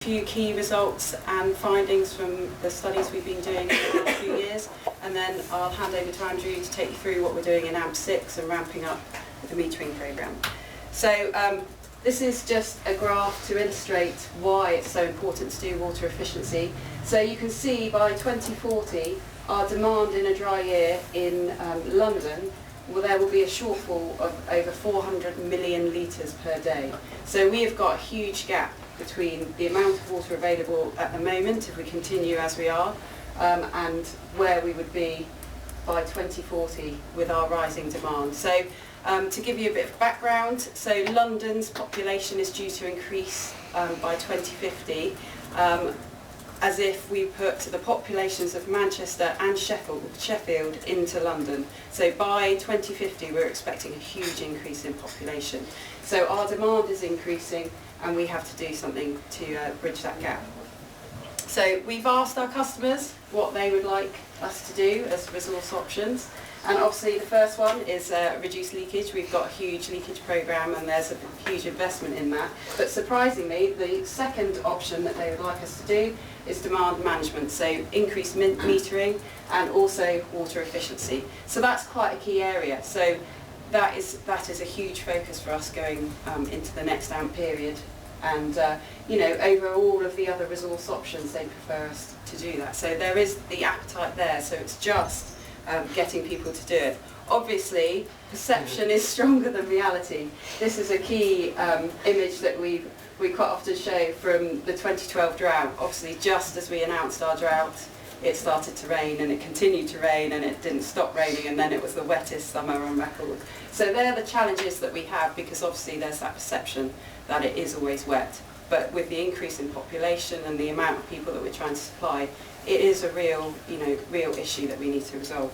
few key results and findings from the studies we've been doing in the last few years, and then I'll hand over to Andrew to take you through what we're doing in AMP6 and ramping up the metering programme. So this is just a graph to illustrate why it's so important to do water efficiency. So you can see by 2040 our demand in a dry year in London, well, there will be a shortfall of over 400 million litres per day. So we have got a huge gap between the amount of water available at the moment, if we continue as we are, and where we would be by 2040 with our rising demand. So to give you a bit of background, so London's population is due to increase by 2050, as if we put the populations of Manchester and Sheffield into London. So by 2050 we're expecting a huge increase in population. So our demand is increasing and we have to do something to bridge that gap. So we've asked our customers what they would like us to do as resource options. And obviously the first one is reduce leakage. We've got a huge leakage programme and there's a huge investment in that. But surprisingly, the second option that they would like us to do is demand management, so increased metering and also water efficiency. So that's quite a key area. So that is a huge focus for us going into the next AMP period. And you know, over all of the other resource options, they prefer us to do that. So there is the appetite there. So it's just getting people to do it. Obviously, perception is stronger than reality. This is a key image that we quite often show from the 2012 drought. Obviously, just as we announced our drought, it started to rain and it continued to rain and it didn't stop raining, and then it was the wettest summer on record. So they're the challenges that we have, because obviously there's that perception that it is always wet. But with the increase in population and the amount of people that we're trying to supply, it is a real issue that we need to resolve.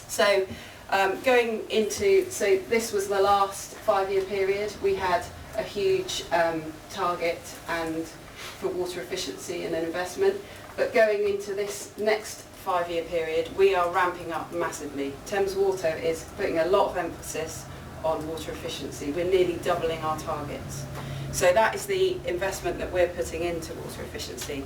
So so this was the last 5-year period. We had a huge target and for water efficiency and investment. But going into this next 5-year period, we are ramping up massively. Thames Water is putting a lot of emphasis on water efficiency. We're nearly doubling our targets. So that is the investment that we're putting into water efficiency.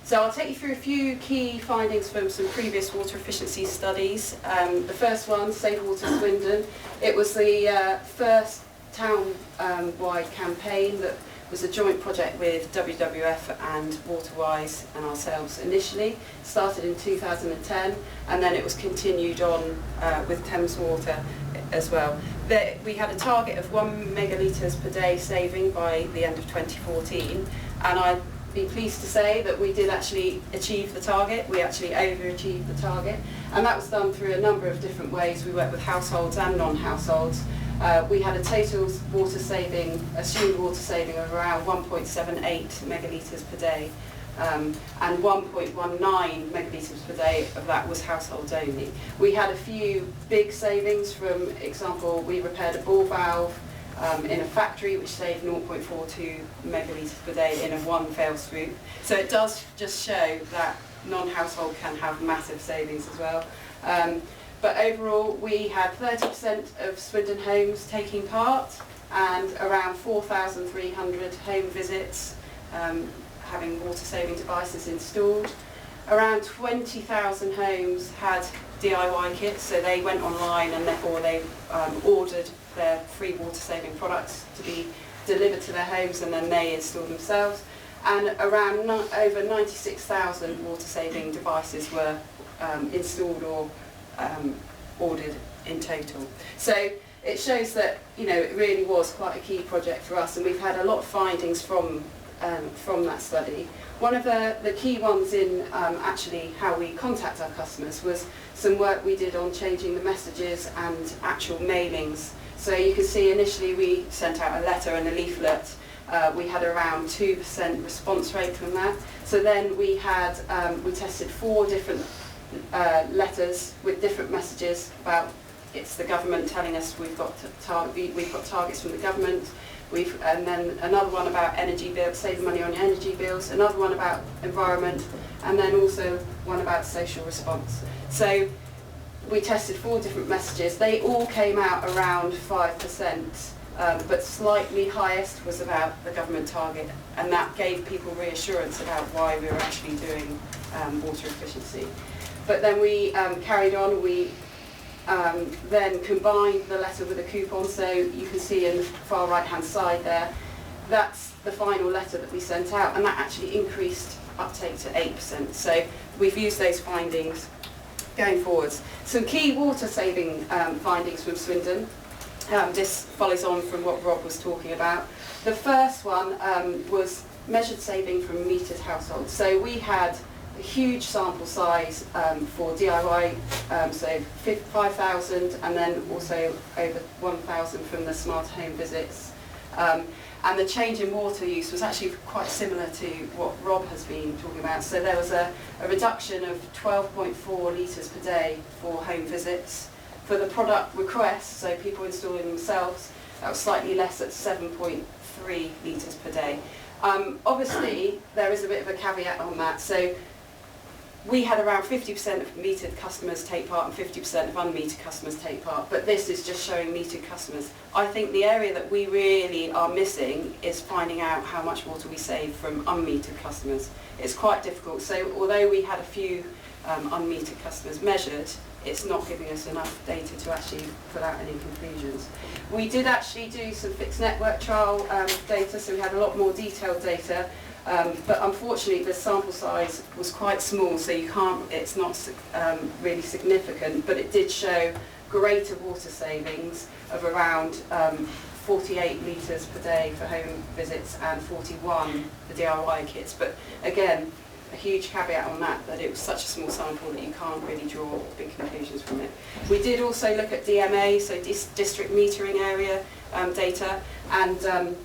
So I'll take you through a few key findings from some previous water efficiency studies. The first one, Save Water Swindon. It was the first town-wide campaign that was a joint project with WWF and Waterwise and ourselves initially. Started in 2010 and then it was continued on with Thames Water as well. We had a target of 1 megalitres per day saving by the end of 2014, and I'd be pleased to say that we did actually achieve the target. We actually overachieved the target, and that was done through a number of different ways. We worked with households and non-households. We had a total water saving, assumed water saving of around 1.78 megalitres per day, and 1.19 megalitres per day of that was households only. We had a few big savings. From example, we repaired a ball valve in a factory which saved 0.42 megalitres per day in a one fell swoop. So it does just show that non-household can have massive savings as well. But overall, we had 30% of Swindon homes taking part and around 4,300 home visits having water-saving devices installed. Around 20,000 homes had DIY kits, so they went online and therefore they ordered their free water-saving products to be delivered to their homes, and then they installed themselves. And around over 96,000 water-saving devices were installed or ordered in total. So it shows that it really was quite a key project for us, and we've had a lot of findings from that study. One of the key ones in actually how we contact our customers was some work we did on changing the messages and actual mailings. So you can see initially we sent out a letter and a leaflet. We had around 2% response rate from that. So then we tested 4 different letters with different messages about it's the government telling us we've got targets from the government. And then another one about energy bills, saving money on energy bills, another one about environment, and then also one about social response. So we tested 4 different messages. They all came out around 5% but slightly highest was about the government target, and that gave people reassurance about why we were actually doing water efficiency. But then we carried on. We then combined the letter with a coupon, so you can see in the far right hand side there, that's the final letter that we sent out, and that actually increased uptake to 8%. So we've used those findings going forwards. Some key water saving findings from Swindon. This follows on from what Rob was talking about. The first one was measured saving from metered households. So we had a huge sample size for DIY, so 5,000, and then also over 1,000 from the smart home visits. And the change in water use was actually quite similar to what Rob has been talking about. So there was a reduction of 12.4 litres per day for home visits. For the product requests, so people installing themselves, that was slightly less at 7.3 litres per day. Obviously, there is a bit of a caveat on that. So we had around 50% of metered customers take part and 50% of unmetered customers take part, but this is just showing metered customers. I think the area that we really are missing is finding out how much water we save from unmetered customers. It's quite difficult. So although we had a few unmetered customers measured, it's not giving us enough data to actually put out any conclusions. We did actually do some fixed network trial data, so we had a lot more detailed data. But unfortunately the sample size was quite small, so it's not really significant, but it did show greater water savings of around 48 litres per day for home visits and 41 for DIY kits. But again, a huge caveat on that it was such a small sample that you can't really draw big conclusions from it. We did also look at DMA, so district metering area data, and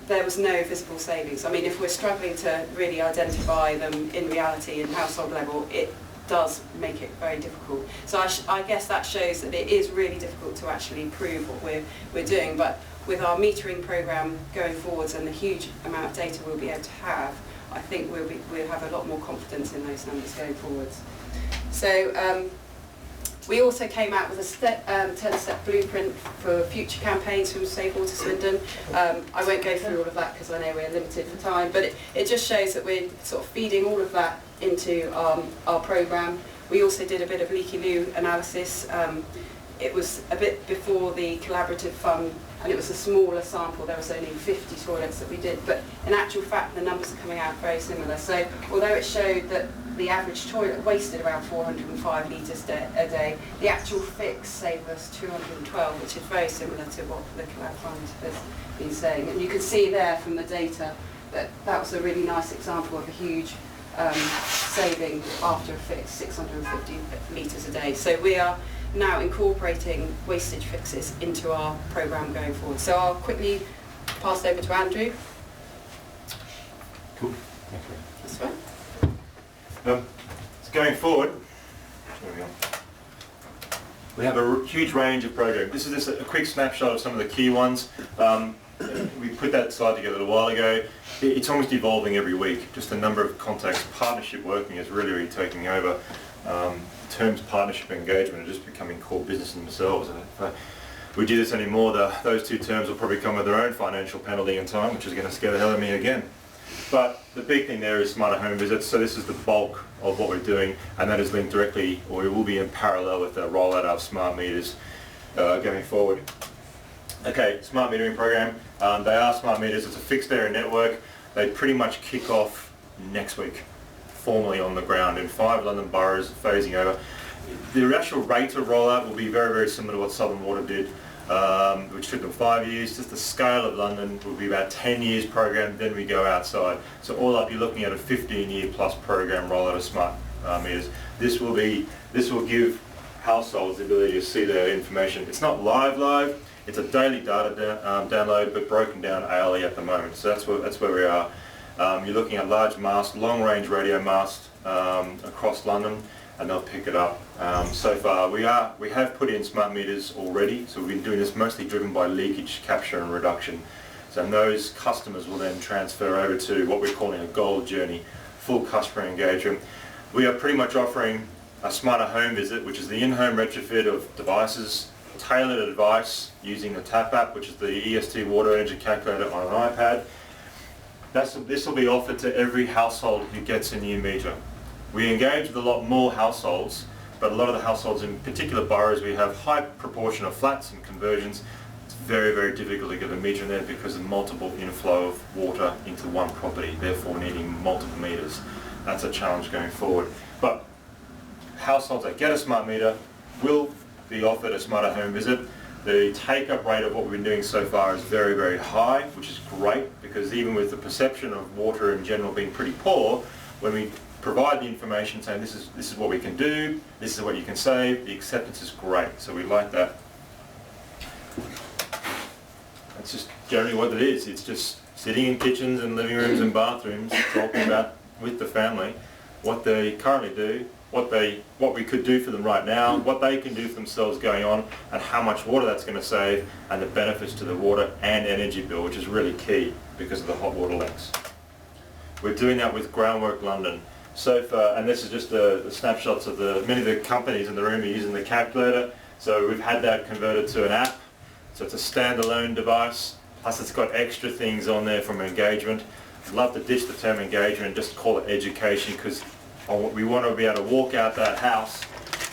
there was no visible savings. I mean, if we're struggling to really identify them in reality in household level, it does make it very difficult. So I guess that shows that it is really difficult to actually prove what we're doing, but with our metering programme going forwards and the huge amount of data we'll be able to have, I think we'll have a lot more confidence in those numbers going forwards. So we also came out with a 10-step blueprint for future campaigns from Save Water Swindon. I won't go through all of that because I know we're limited for time, but it just shows that we're sort of feeding all of that into our programme. We also did a bit of leaky loo analysis. It was a bit before the collaborative fund, and it was a smaller sample. There was only 50 toilets that we did, but in actual fact the numbers are coming out very similar. So although it showed that the average toilet wasted around 405 litres a day, the actual fix saved us 212, which is very similar to what the collab fund has been saying. And you can see there from the data that that was a really nice example of a huge saving after a fix, 650 litres a day. So we are now incorporating wastage fixes into our programme going forward. So I'll quickly pass over to Andrew. Cool. Thank you. That's right. So going forward, we have a huge range of programs. This is just a quick snapshot of some of the key ones. We put that slide together a little while ago. It's almost evolving every week. Just the number of contacts, partnership working is really taking over. Terms partnership and engagement are just becoming core business in themselves. And if we do this anymore, those two terms will probably come with their own financial penalty in time, which is going to scare the hell out of me again. But the big thing there is smarter home visits. So this is the bulk of what we're doing, and that is linked directly, or it will be in parallel with the rollout of smart meters going forward. Okay, smart metering program. They are smart meters. It's a fixed area network. They pretty much kick off next week, formally on the ground in 5 London boroughs, phasing over. The actual rate of rollout will be very similar to what Southern Water did, which took them 5 years. Just the scale of London will be about 10 years program, then we go outside. So all up, you're looking at a 15-year plus program rollout of smart meters. This will give households the ability to see their information. It's not live. It's a daily data download, but broken down hourly at the moment. So that's where we are. You're looking at large masts, long-range radio masts across London, and they'll pick it up. So far, we have put in smart meters already. So we've been doing this mostly driven by leakage capture and reduction. So those customers will then transfer over to what we're calling a gold journey, full customer engagement. We are pretty much offering a smarter home visit, which is the in-home retrofit of devices, tailored advice using the TAP app, which is the EST water energy calculator on an iPad. This will be offered to every household who gets a new meter. We engage with a lot more households, but a lot of the households in particular boroughs, we have high proportion of flats and conversions. It's very, very difficult to get a meter in there because of multiple inflow of water into one property, therefore needing multiple meters. That's a challenge going forward. But households that get a smart meter will be offered a smarter home visit. The take-up rate of what we've been doing so far is very, very high, which is great, because even with the perception of water in general being pretty poor, when we provide the information saying this is what we can do, this is what you can save, the acceptance is great, so we like that. That's just generally what it is. It's just sitting in kitchens and living rooms and bathrooms talking about with the family what they currently do, what we could do for them right now, what they can do for themselves going on, and how much water that's going to save, and the benefits to the water and energy bill, which is really key because of the hot water links. We're doing that with Groundwork London. So far, and this is just the snapshots of many of the companies in the room are using the calculator. So we've had that converted to an app. So it's a standalone device, plus it's got extra things on there from engagement. I'd love to ditch the term engagement and just call it education, because we want to be able to walk out that house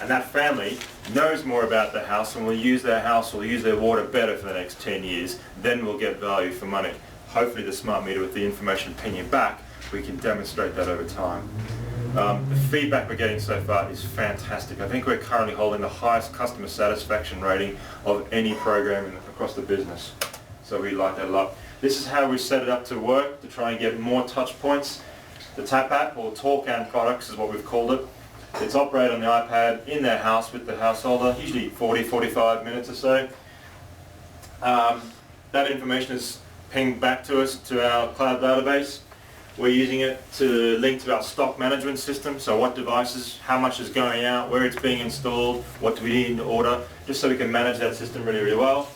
and that family knows more about the house and will use their house or use their water better for the next 10 years. Then we'll get value for money. Hopefully the smart meter, with the information pinging back, we can demonstrate that over time. The feedback we're getting so far is fantastic. I think we're currently holding the highest customer satisfaction rating of any program across the business. So we like that a lot. This is how we set it up to work, to try and get more touch points. The TAP app, or Talk and Products is what we've called it. It's operated on the iPad in their house with the householder, usually 40-45 minutes or so. That information is pinged back to us to our cloud database. We're using it to link to our stock management system, so what devices, how much is going out, where it's being installed, what do we need to order, just so we can manage that system really, really well.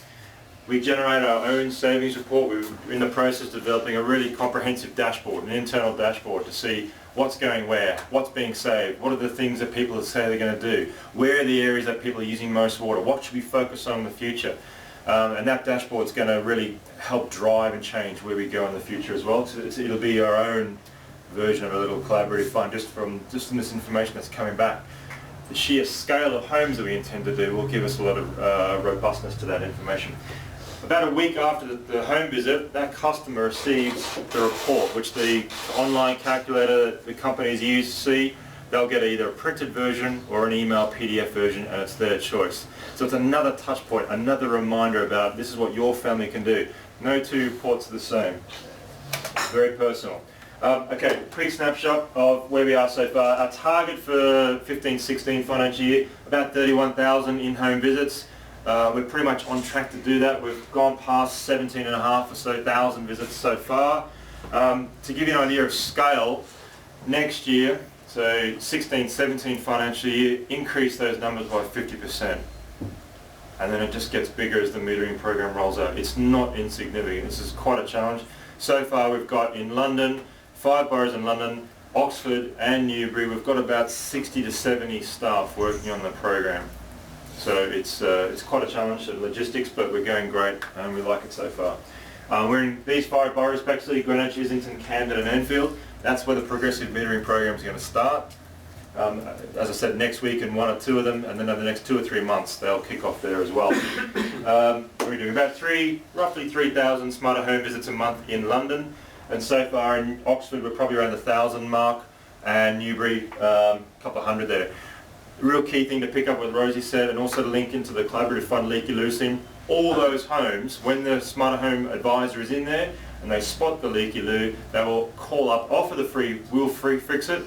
We generate our own savings report. We're in the process of developing a really comprehensive dashboard, an internal dashboard, to see what's going where, what's being saved, what are the things that people say they're going to do, where are the areas that people are using most water, what should we focus on in the future. And that dashboard is going to really help drive and change where we go in the future as well. So it'll be our own version of a little collaborative fund just from this information that's coming back. The sheer scale of homes that we intend to do will give us a lot of robustness to that information. About a week after the home visit, that customer receives the report, which the online calculator the companies use to see. They'll get either a printed version or an email PDF version, and it's their choice. So it's another touch point, another reminder about this is what your family can do. No two reports are the same. Very personal. Okay, quick snapshot of where we are so far. Our target for 15-16 financial year, about 31,000 in-home visits. We're pretty much on track to do that. We've gone past 17,500 or so thousand visits so far. To give you an idea of scale, next year, so 16-17 financial year, increase those numbers by 50%. And then it just gets bigger as the metering program rolls out. It's not insignificant. This is quite a challenge. So far we've got in London, 5 boroughs in London, Oxford and Newbury, we've got about 60 to 70 staff working on the program. So it's quite a challenge in logistics, but we're going great and we like it so far. We're in these 5 boroughs, Bexley, Greenwich, Islington, Camden and Enfield. That's where the progressive metering program is going to start. As I said, next week in 1 or 2 of them, and then over the next 2 or 3 months they'll kick off there as well. We're doing about roughly 3,000 smarter home visits a month in London, and so far in Oxford we're probably around the 1,000 mark, and Newbury a couple of hundred there. The real key thing to pick up what Rosie said, and also to link into the collaborative fund leaky loose in, all those homes, when the smarter home advisor is in there and they spot the leaky loo, they will call up, offer the free, we'll free fix it,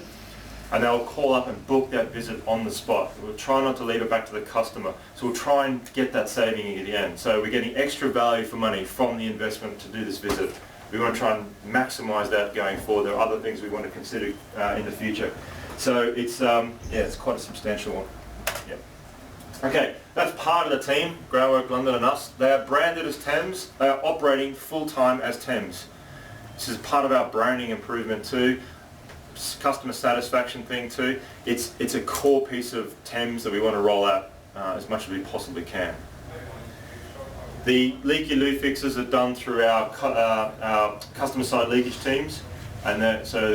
and they'll call up and book that visit on the spot. We'll try not to leave it back to the customer, so we'll try and get that saving at the end. So we're getting extra value for money from the investment to do this visit. We want to try and maximise that going forward. There are other things we want to consider in the future. So it's it's quite a substantial one. Yeah. Okay, that's part of the team, Groundwork London and us. They are branded as Thames. They are operating full-time as Thames. This is part of our branding improvement too, customer satisfaction thing too. It's a core piece of Thames that we want to roll out as much as we possibly can. The leaky loo fixes are done through our customer side leakage teams, and so